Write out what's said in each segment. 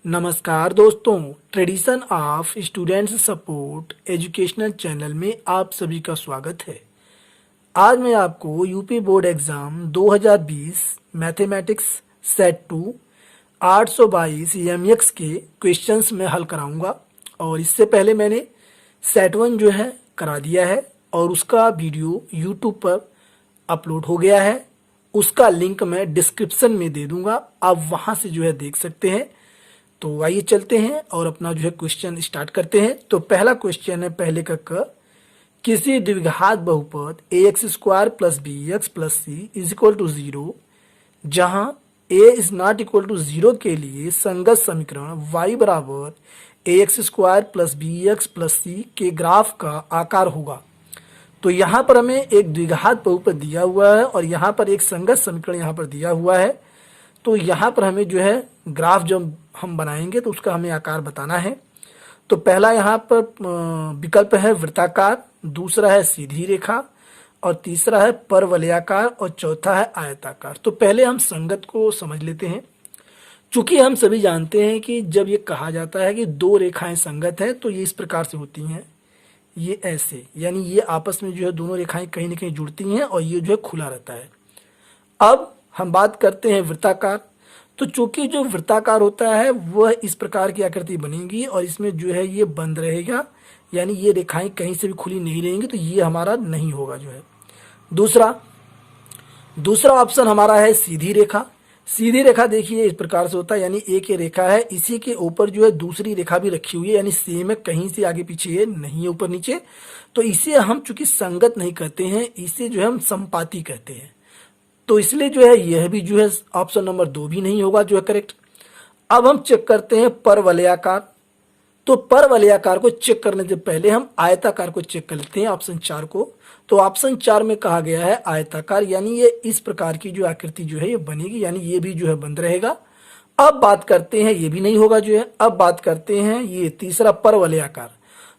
नमस्कार दोस्तों, tradition of students support educational channel में आप सभी का स्वागत है। आज मैं आपको UP board exam 2020 mathematics set 2 822 MX के क्वेश्चंस में हल कराऊंगा। और इससे पहले मैंने सेट 1 जो है करा दिया है और उसका वीडियो यूट्यूब पर अपलोड हो गया है। उसका लिंक मैं डिस्क्रिप्शन में दे दूंगा, आप वहां से जो है देख सकते हैं। तो आइए चलते हैं और अपना जो है क्वेश्चन स्टार्ट करते हैं। तो पहला क्वेश्चन है पहले का किसी द्विघात बहुपद ax² plus b x plus c is equal to 0 जहां a is not equal to 0 के लिए संगत समीकरण y बराबर ax² plus b x plus c के ग्राफ का आकार होगा। तो यहाँ पर हमें एक द्विघात बहुपद दिया हुआ है और यहाँ पर एक संगत समीकरण यहाँ पर दिया हुआ है। तो यहाँ पर हमें जो है ग्राफ जब हम बनाएंगे तो उसका हमें आकार बताना है। तो पहला यहाँ पर विकल्प है वृत्ताकार, दूसरा है सीधी रेखा और तीसरा है परवलयाकार और चौथा है आयताकार। तो पहले हम संगत को समझ लेते हैं। चूंकि हम सभी जानते हैं कि जब ये कहा जाता है कि दो रेखाएं संगत हैं तो ये इस प्रकार से होती हैं, ये ऐसे, यानी ये आपस में जो है दोनों रेखाएं कहीं ना कहीं जुड़ती हैं और ये जो है खुला रहता है। अब हम बात करते हैं वृत्ताकार। तो चूंकि जो वृत्ताकार होता है वह इस प्रकार की आकृति बनेगी और इसमें जो है ये बंद रहेगा, यानी ये रेखाएं कहीं से भी खुली नहीं रहेंगी, तो ये हमारा नहीं होगा जो है। दूसरा ऑप्शन हमारा है सीधी रेखा। सीधी रेखा देखिए इस प्रकार से होता है, यानी एक ये रेखा है, इसी के ऊपर जो है दूसरी रेखा भी रखी हुई है, यानी सेम है, कहीं से आगे पीछे ये नहीं है ऊपर नीचे। तो इसे हम चूंकि संगत नहीं कहते हैं, इसे जो है हम संपाती कहते हैं। तो इसलिए जो है यह भी जो है ऑप्शन नंबर 2 भी नहीं होगा जो है करेक्ट। अब हम चेक करते हैं परवलयाकार। तो परवलयाकार को चेक करने से पहले हम आयताकार को चेक कर लेते हैं, ऑप्शन 4 को। तो ऑप्शन 4 में कहा गया है आयताकार, यानी ये इस प्रकार की जो आकृति जो है ये बनेगी, यानी ये भी जो है बंद रहेगा। अब बात करते हैं, ये भी नहीं होगा जो है। अब बात करते हैं ये तीसरा परवलयाकार।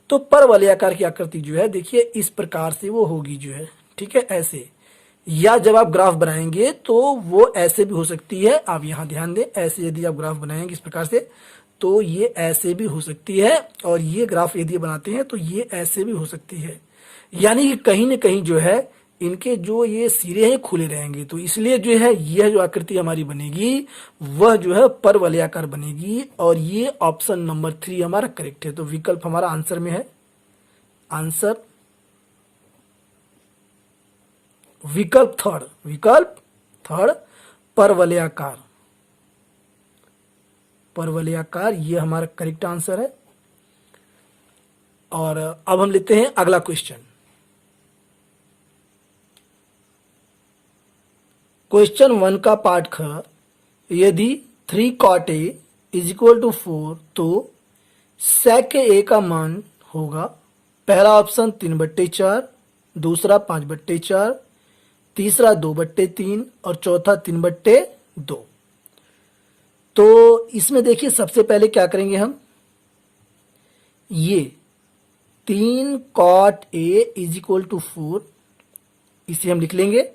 तो परवलयाकार की आकृति जो है देखिए इस प्रकार से वो होगी जो है, ठीक है, ऐसे। या जब आप ग्राफ बनाएंगे तो वो ऐसे भी हो सकती है, आप यहाँ ध्यान दें, ऐसे यदि आप ग्राफ बनाएंगे इस प्रकार से तो ये ऐसे भी हो सकती है, और ये ग्राफ यदि बनाते हैं तो ये ऐसे भी हो सकती है। यानी कि कहीं ना कहीं जो है इनके जो ये सिरे हैं खुले रहेंगे। तो इसलिए जो है यह जो आकृति हमारी बनेगी वह जो है परवलयाकार बनेगी, और ये ऑप्शन नंबर 3 हमारा करेक्ट है। तो विकल्प हमारा आंसर में है, आंसर विकल्प थर्ड परवलयाकार। परवलयाकार ये हमारा करेक्ट आंसर है। और अब हम लेते हैं अगला क्वेश्चन। क्वेश्चन 1 का पार्ट ख, यदि 3 cot a is equal to 4 तो sec a का मान होगा। पहला ऑप्शन 3/4, दूसरा 5/4, तीसरा 2/3 और चौथा 3/2। तो इसमें देखिए सबसे पहले क्या करेंगे हम, ये 3 cot a is equal to 4 इसे हम लिख लेंगे,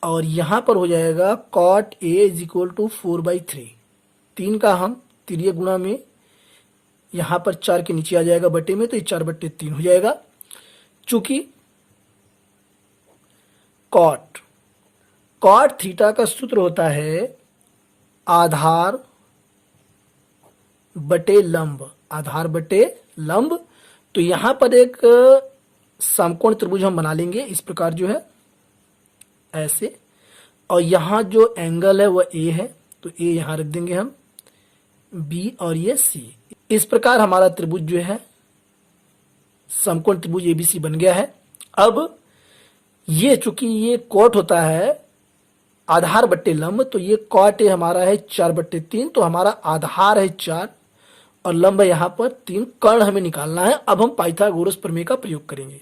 और यहां पर हो जाएगा cot a is equal to 4/3। 3 का हम तिर्य गुणा में यहां पर 4 के नीचे आ जाएगा बटे में, तो ये 4/3 हो जाएगा। चूंकि कॉट थीटा का सूत्र होता है आधार बटे लंब। तो यहां पर एक समकोण त्रिभुज हम बना लेंगे इस प्रकार जो है ऐसे, और यहां जो एंगल है वह ए है, तो ए यहां रख देंगे हम, बी और ये सी। इस प्रकार हमारा त्रिभुज जो है समकोण त्रिभुज एबीसी बन गया है। अब ये चूंकि ये कॉट होता है आधार बट्टे लंब, तो ये कॉट ए हमारा है 4/3, तो हमारा आधार है 4 और लंब है यहां पर 3, कर्ण हमें निकालना है। अब हम पाइथागोरस प्रमेय का प्रयोग करेंगे।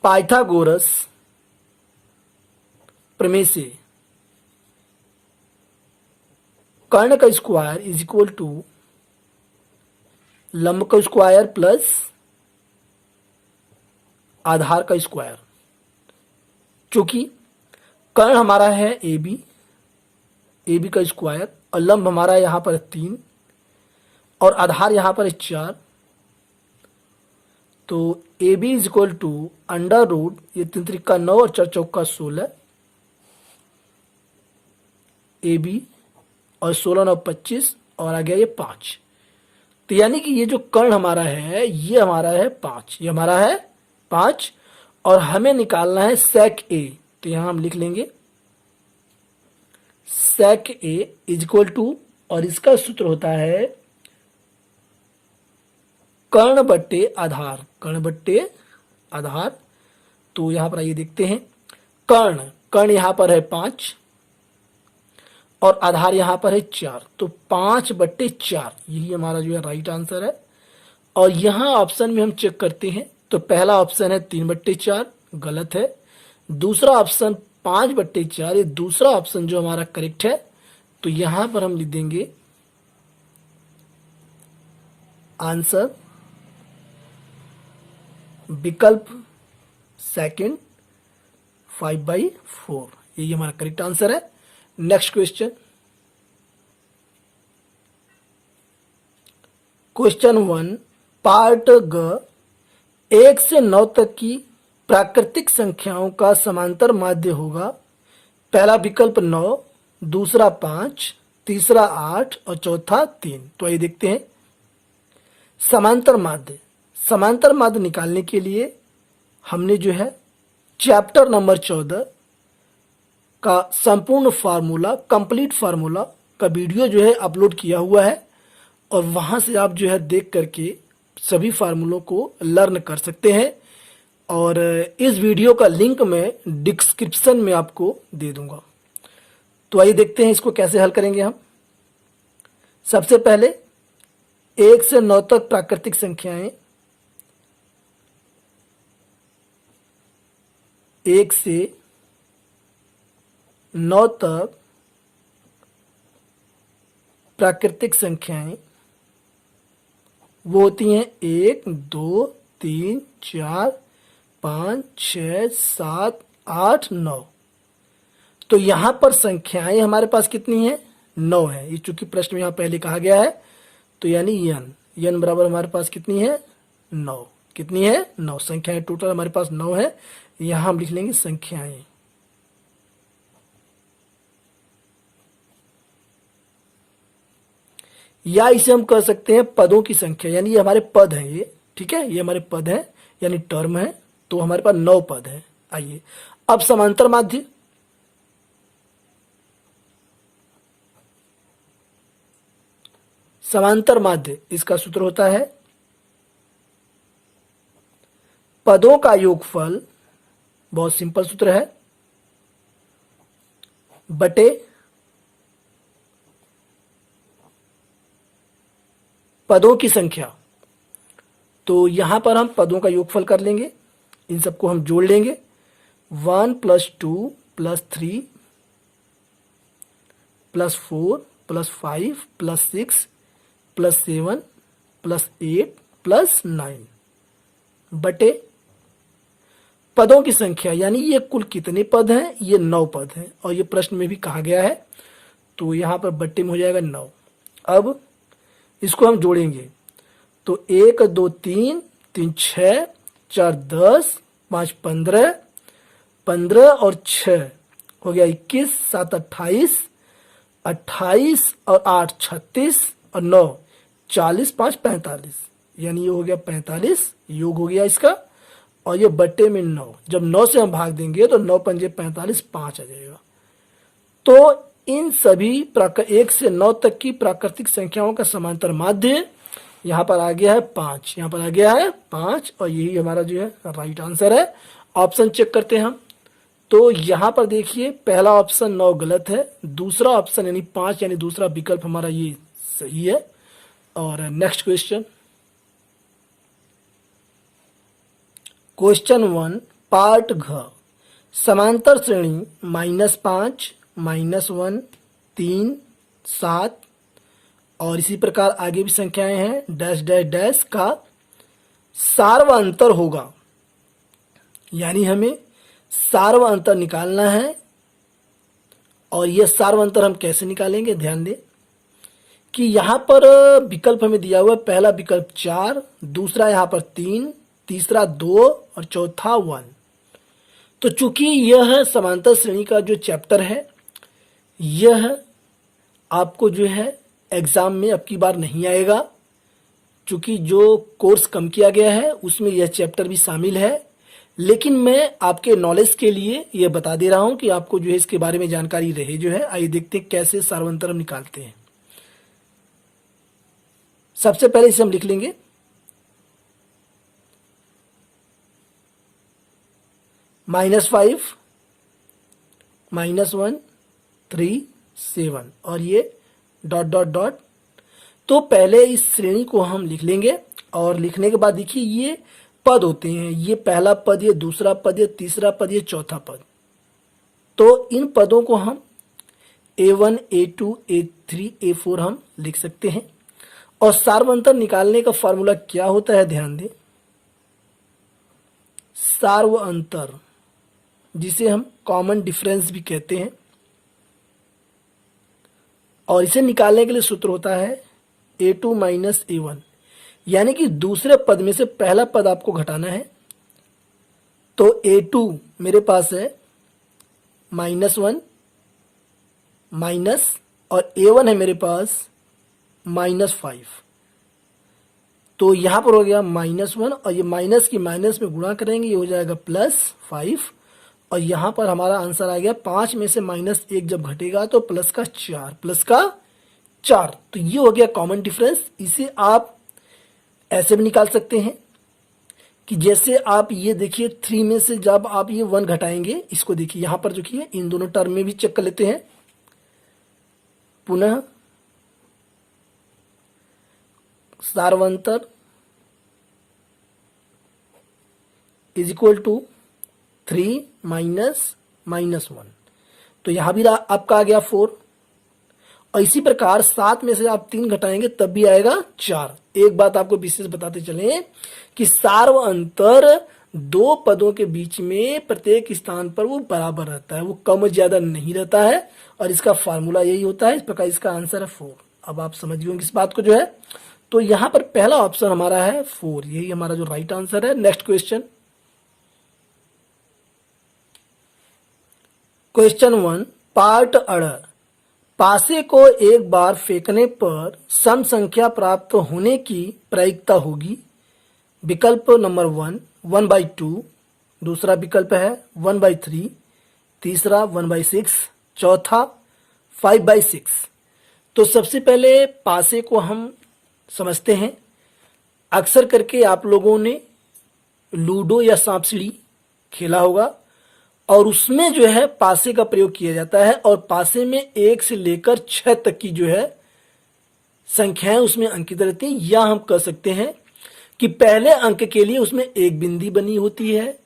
पाइथागोरस प्रमेय से कर्ण का स्क्वायर इज इक्वल टू लंब का स्क्वायर प्लस आधार का स्क्वायर। चूंकि कर्ण हमारा है ए बी का स्क्वायर, और लंब हमारा यहाँ पर 3 और आधार यहाँ पर 4। तो A B is equal to under root, ये 3 त्रिका 9 और 4 चौका 16, ए बी और 16 9 25 और आ गया ये 5। तो यानी कि ये जो कर्ण हमारा है ये हमारा है 5, ये हमारा है 5, और हमें निकालना है सेक ए। तो यहां हम लिख लेंगे सेक ए इज इक्वल टू, और इसका सूत्र होता है कर्ण बट्टे आधार, कर्ण बट्टे आधार। तो यहां पर आइए देखते हैं, कर्ण यहां पर है 5 और आधार यहां पर है 4, तो 5/4 यही हमारा जो है राइट आंसर है। और यहां ऑप्शन में हम चेक करते हैं, तो पहला ऑप्शन है 3/4, गलत है। दूसरा ऑप्शन 5/4, ये दूसरा ऑप्शन जो हमारा करेक्ट है। तो यहां पर हम लिख देंगे आंसर विकल्प सेकंड 5/4, यही हमारा करेक्ट आंसर है। नेक्स्ट क्वेश्चन, क्वेश्चन 1 पार्ट ग, 1 से 9 तक की प्राकृतिक संख्याओं का समांतर माध्य होगा। पहला विकल्प 9, दूसरा 5, तीसरा 8 और चौथा 3। तो आइए देखते हैं समांतर माध्य। समांतर माध्य निकालने के लिए हमने जो है चैप्टर नंबर 14 का संपूर्ण फार्मूला, कंप्लीट फार्मूला का वीडियो जो है अपलोड किया हुआ है, और वहां से आप जो है देख करके सभी फार्मूलों को लर्न कर सकते हैं। और इस वीडियो का लिंक मैं डिस्क्रिप्शन में आपको दे दूंगा। तो आइए देखते हैं इसको कैसे हल करेंगे हम। सबसे पहले 1 से 9 तक प्राकृतिक संख्याएं, 1 से 9 तक प्राकृतिक संख्याएं वो होती हैं 1 2 3 4 5 6 7 8 9। तो यहां पर संख्याएं हमारे पास कितनी हैं? 9 है। ये चूंकि प्रश्न में यहां पहले कहा गया है, तो यानी यन बराबर हमारे पास कितनी है? 9। कितनी है? 9 संख्याएं टोटल हमारे पास 9 है। यहां हम लिख लेंगे संख्याएं। या इसे हम कह सकते हैं पदों की संख्या, यानी ये हमारे पद हैं, ये ठीक है, ये हमारे पद हैं यानी टर्म है। तो हमारे पास 9 पद हैं। आइए अब समांतर माध्य। समांतर माध्य इसका सूत्र होता है पदों का योगफल, बहुत सिंपल सूत्र है, बटे पदों की संख्या। तो यहां पर हम पदों का योगफल कर लेंगे, इन सबको हम जोड़ लेंगे। 1 + 2 + 3 + 4 + 5 + 6 + 7 + 8 + 9 बटे पदों की संख्या, यानी ये कुल कितने पद हैं? ये 9 पद हैं, और ये प्रश्न में भी कहा गया है। तो यहां पर बट्टे में हो जाएगा 9। अब इसको हम जोड़ेंगे, तो 1 2 3 3 6 4 10 5 15 15 और 6 हो गया 21 7 28 28 और 8 36 और 9 40 5 45, यानी ये हो गया 45 योग हो गया इसका। और ये बट्टे में 9, जब 9 से हम भाग देंगे तो 9 पंजे 45 5 आ जाएगा। तो इन सभी 1 से 9 तक की प्राकृतिक संख्याओं का समांतर माध्य यहां पर आ गया है 5, यहां पर आ गया है 5, और यही हमारा जो है राइट आंसर है। ऑप्शन चेक करते हैं हम, तो यहां पर देखिए पहला ऑप्शन 9 गलत है, दूसरा ऑप्शन यानी 5 यानी दूसरा विकल्प हमारा ये सही है। और नेक्स्ट क्वेश्चन, क्वेश्चन 1 पार्ट घ, समांतर श्रेणी -5 -1 3 7 और इसी प्रकार आगे भी संख्याएं हैं डैश डैश डैश का सार्वअंतर होगा। यानी हमें सार्वअंतर निकालना है और ये सार्वंतर हम कैसे निकालेंगे, ध्यान दें कि यहाँ पर विकल्प हमें दिया हुआ है, पहला विकल्प 4, दूसरा यहाँ पर 3, तीसरा 2 और चौथा 1। तो चूंकि यह समांतर श्रेणी का जो चैप्टर है यह आपको जो है एग्जाम में अब की बार नहीं आएगा, चूंकि जो कोर्स कम किया गया है उसमें यह चैप्टर भी शामिल है। लेकिन मैं आपके नॉलेज के लिए यह बता दे रहा हूं कि आपको जो है इसके बारे में जानकारी रहे जो है। आइए देखते हैं कैसे सार्वंतर हम निकालते हैं। सबसे पहले इसे हम लिख लेंगे -5 -1 3 7 और ये डॉट डॉट डॉट। तो पहले इस श्रेणी को हम लिख लेंगे और लिखने के बाद देखिए ये पद होते हैं, ये पहला पद, ये दूसरा पद, ये तीसरा पद, ये चौथा पद। तो इन पदों को हम A1 A2 A3 A4 हम लिख सकते हैं। और सार्वंतर निकालने का फॉर्मूला क्या होता है, ध्यान दें, सार्वअंतर, जिसे हम कॉमन डिफरेंस भी कहते हैं। और इसे निकालने के लिए सूत्र होता है A2 - A1, यानी कि दूसरे पद में से पहला पद आपको घटाना है। तो A2 मेरे पास है -1 माइनस, और A1 है मेरे पास -5। तो यहां पर हो गया -1 और ये माइनस की माइनस में गुणा करेंगे, ये हो जाएगा +5। और यहां पर हमारा आंसर आ गया 5 में से -1 जब घटेगा तो +4। तो ये हो गया कॉमन डिफरेंस। इसे आप ऐसे भी निकाल सकते हैं कि जैसे आप ये देखिए 3 में से जब आप ये 1 घटाएंगे, इसको देखिए यहां पर देखिए इन दोनों टर्म में भी चेक कर लेते हैं। पुनः सार्वंतर इज इक्वल टू 3 -1। तो यहां भी आपका आ गया 4। और इसी प्रकार 7 में से आप 3 घटाएंगे तब भी आएगा 4। एक बात आपको विशेष बताते चले कि सार्वअंतर दो पदों के बीच में प्रत्येक स्थान पर वो बराबर रहता है, वो कम ज्यादा नहीं रहता है। और इसका फार्मूला यही होता है। इस प्रकार इसका आंसर है 4। अब आप समझ गए इस बात को जो है। तो यहां पर पहला ऑप्शन हमारा है 4, यही हमारा जो राइट आंसर है। नेक्स्ट क्वेश्चन, क्वेश्चन 1 पार्ट अड़, पासे को एक बार फेंकने पर सम संख्या प्राप्त होने की प्रायिकता होगी। विकल्प नंबर 1 1/2, दूसरा विकल्प है 1/3, तीसरा 1/6, चौथा 5/6। तो सबसे पहले पासे को हम समझते हैं। अक्सर करके आप लोगों ने लूडो या सांप सीढ़ी खेला होगा और उसमें जो है पासे का प्रयोग किया जाता है। और पासे में 1 से लेकर 6 तक की जो है संख्याएं उसमें अंकित रहती हैं। या हम कह सकते हैं कि पहले अंक के लिए उसमें 1 बिंदी बनी होती है,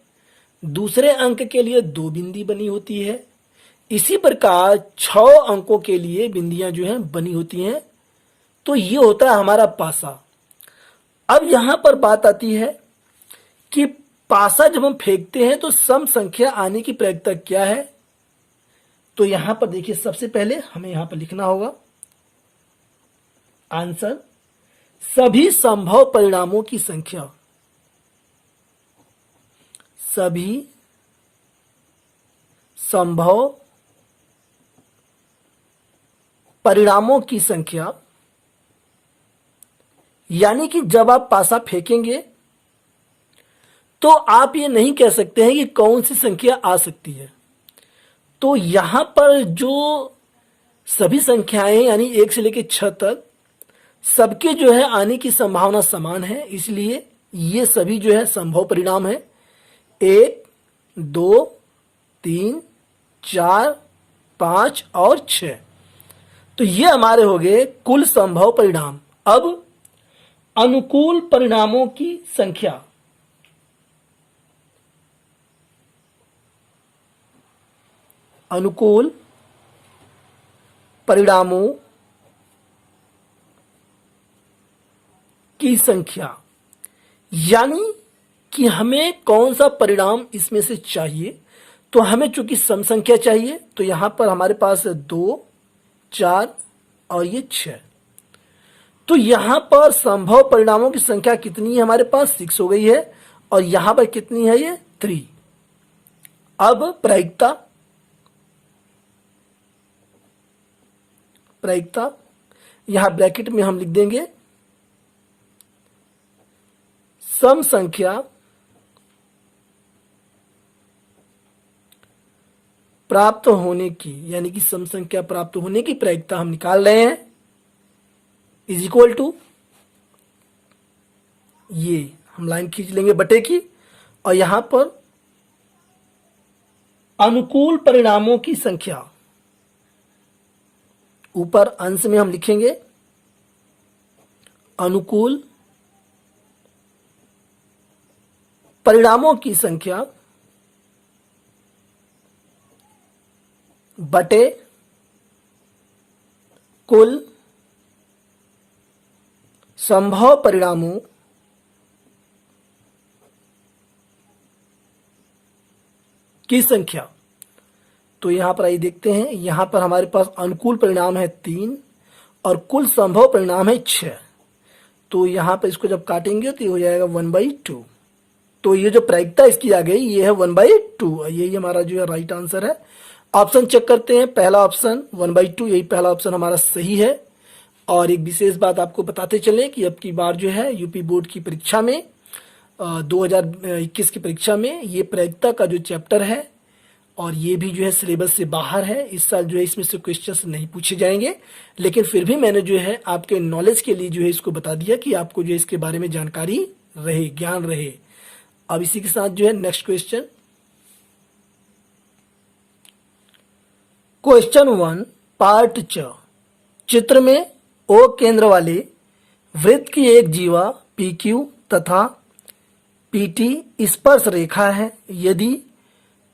दूसरे अंक के लिए 2 बिंदी बनी होती है, इसी प्रकार 6 अंकों के लिए बिंदियां जो है बनी होती हैं। तो ये होता है हमारा पासा। अब यहां पर बात आती है कि पासा जब हम फेंकते हैं तो सम संख्या आने की प्रायिकता क्या है। तो यहां पर देखिए सबसे पहले हमें यहां पर लिखना होगा आंसर, सभी संभव परिणामों की संख्या, सभी संभव परिणामों की संख्या। यानी कि जब आप पासा फेंकेंगे तो आप ये नहीं कह सकते हैं कि कौन सी संख्या आ सकती है। तो यहां पर जो सभी संख्याएं यानी 1 से लेकर 6 तक सबके जो है आने की संभावना समान है, इसलिए ये सभी जो है संभव परिणाम है। 1 2 3 4 5 और 6। तो ये हमारे हो गए कुल संभव परिणाम। अब अनुकूल परिणामों की संख्या, अनुकूल परिणामों की संख्या, यानी कि हमें कौन सा परिणाम इसमें से चाहिए। तो हमें चूंकि सम संख्या चाहिए, तो यहां पर हमारे पास है 2, 4 और ये 6। तो यहां पर संभव परिणामों की संख्या कितनी है हमारे पास? 6 हो गई है। और यहां पर कितनी है? ये 3। अब प्रायिकता, यहां ब्रैकेट में हम लिख देंगे सम संख्या प्राप्त होने की, यानी कि सम संख्या प्राप्त होने की प्रायिकता हम निकाल रहे हैं, इज इक्वल टू, ये हम लाइन खींच लेंगे बटे की, और यहां पर अनुकूल परिणामों की संख्या, ऊपर अंश में हम लिखेंगे अनुकूल परिणामों की संख्या बटे कुल संभव परिणामों की संख्या। तो यहां पर आइए देखते हैं, यहां पर हमारे पास अनुकूल परिणाम है 3 और कुल संभव परिणाम है 6। तो यहां पर इसको जब काटेंगे तो ये हो जाएगा 1/2। तो ये जो प्रायिकता इसकी आ गई ये है 1/2। यही हमारा जो है राइट आंसर है। ऑप्शन चेक करते हैं। पहला ऑप्शन 1/2, यही पहला ऑप्शन हमारा सही है। और एक विशेष बात आपको बताते चले कि अब की बार जो है यूपी बोर्ड की परीक्षा में 2021 की परीक्षा में ये प्रायिकता का जो चैप्टर है और ये भी जो है सिलेबस से बाहर है। इस साल जो है इसमें से क्वेश्चंस नहीं पूछे जाएंगे, लेकिन फिर भी मैंने जो है आपके नॉलेज के लिए जो है इसको बता दिया कि आपको जो है इसके बारे में जानकारी रहे, ज्ञान रहे। अब इसी के साथ जो है नेक्स्ट क्वेश्चन, क्वेश्चन 1 पार्ट च। चित्र में ओ केंद्र वाले वृत्त की एक जीवा PQ तथा PT स्पर्श रेखा है। यदि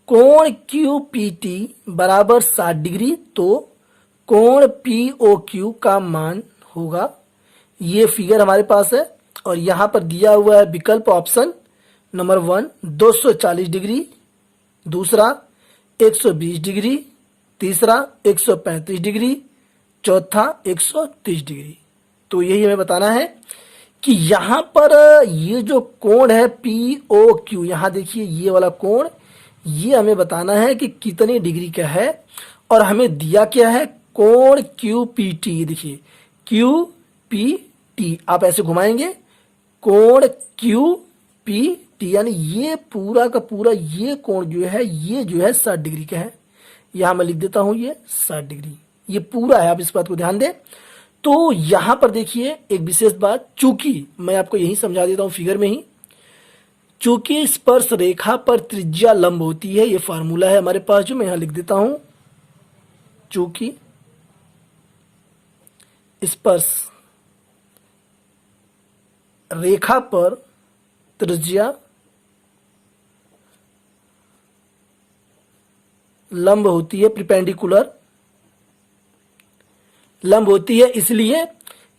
कोण QPT बराबर 60 डिग्री तो कोण POQ का मान होगा। ये फिगर हमारे पास है और यहां पर दिया हुआ है विकल्प ऑप्शन नंबर 1 240 डिग्री, दूसरा 120 डिग्री, तीसरा 135 डिग्री, चौथा 130 डिग्री। तो यही हमें बताना है कि यहां पर ये जो कोण है POQ, यहां देखिए ये वाला कोण, ये हमें बताना है कि कितने डिग्री का है। और हमें दिया क्या है? कोण QPT। ये देखिए QPT, आप ऐसे घुमाएंगे, कोण QPT, यानी ये पूरा का पूरा ये कोण जो है ये जो है 60 डिग्री का है। यहां मैं लिख देता हूं ये 60 डिग्री, ये पूरा है। आप इस बात को ध्यान दें। तो यहां पर देखिए एक विशेष बात, चूंकि मैं आपको यही समझा देता हूं फिगर में ही, चूंकि स्पर्श रेखा पर त्रिज्या लंब होती है, ये फार्मूला है हमारे पास जो मैं यहां लिख देता हूं, चूंकि स्पर्श रेखा पर त्रिज्या लंब होती है, परपेंडिकुलर लंब होती है, इसलिए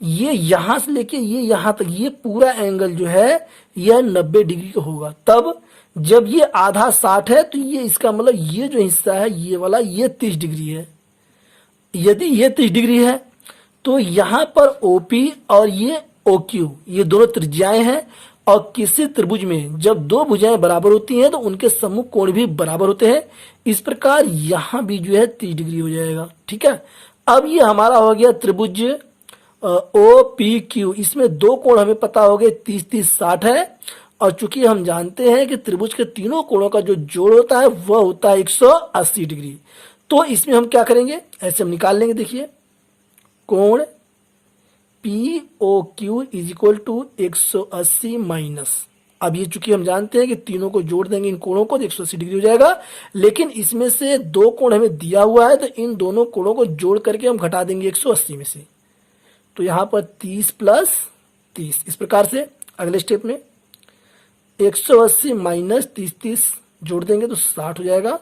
ये यहां से लेके ये यहां तक ये पूरा एंगल जो है यह 90 डिग्री का होगा। तब जब ये आधा 60 है तो ये इसका मतलब ये जो हिस्सा है ये वाला ये 30 डिग्री है। यदि ये 30 डिग्री है तो यहां पर OP और ये OQ ये दोनों त्रिज्याएं हैं। और किसी त्रिभुज में जब दो भुजाएं बराबर होती हैं तो उनके सम्मुख कोण भी बराबर होते हैं। इस प्रकार यहां भी जो है 30 डिग्री हो जाएगा। ठीक है, अब ये हमारा हो गया त्रिभुज OPQ। इसमें दो कोण हमें पता हो गए, 30-30-60 है। और चूंकि हम जानते हैं कि त्रिभुज के तीनों कोणों का जो जोड़ होता है वह होता है 180 डिग्री। तो इसमें हम क्या करेंगे, ऐसे हम निकाल लेंगे। देखिए कोण POQ is equal to 180 minus, अब ये चूंकि हम जानते हैं कि तीनों को जोड़ देंगे इन कोणों को तो 180 डिग्री हो जाएगा। लेकिन इसमें से दो कोण हमें दिया हुआ है तो इन दोनों कोणों को जोड़ करके हम घटा देंगे 180 में से। तो यहां पर 30 प्लस 30, इस प्रकार से अगले स्टेप में 180 माइनस 30 जोड़ देंगे तो 60 हो जाएगा।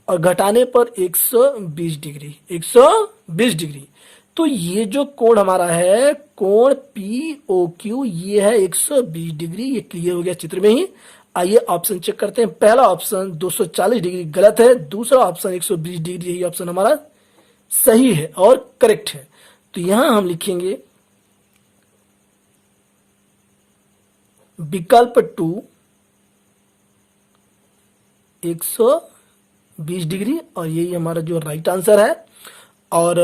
और घटाने पर 120 डिग्री, 120 डिग्री। तो ये जो कोण हमारा है कोण POQ ये है 120 डिग्री। ये क्लियर हो गया चित्र में ही। आइए ऑप्शन चेक करते हैं। पहला ऑप्शन 240 डिग्री गलत है, दूसरा ऑप्शन 120 डिग्री, यही ऑप्शन हमारा सही है और करेक्ट है। तो यहां हम लिखेंगे विकल्प 2 120 डिग्री, और यही हमारा जो राइट आंसर है। और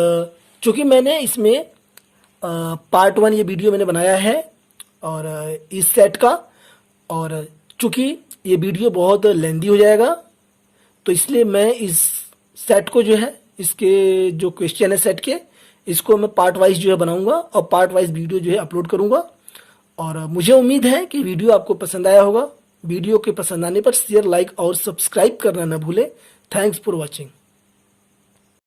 चूंकि मैंने इसमें पार्ट 1 ये वीडियो मैंने बनाया है और इस सेट का, और चूंकि ये वीडियो बहुत लेंदी हो जाएगा तो इसलिए मैं इस सेट को जो है, इसके जो क्वेश्चन है सेट के, इसको मैं पार्ट वाइज जो है बनाऊंगा और पार्ट वाइज वीडियो जो है अपलोड करूंगा। और मुझे उम्मीद है कि वीडियो आपको पसंद आया होगा। वीडियो के पसंद आने पर शेयर, लाइक और सब्सक्राइब करना ना भूलें। Thanks for watching.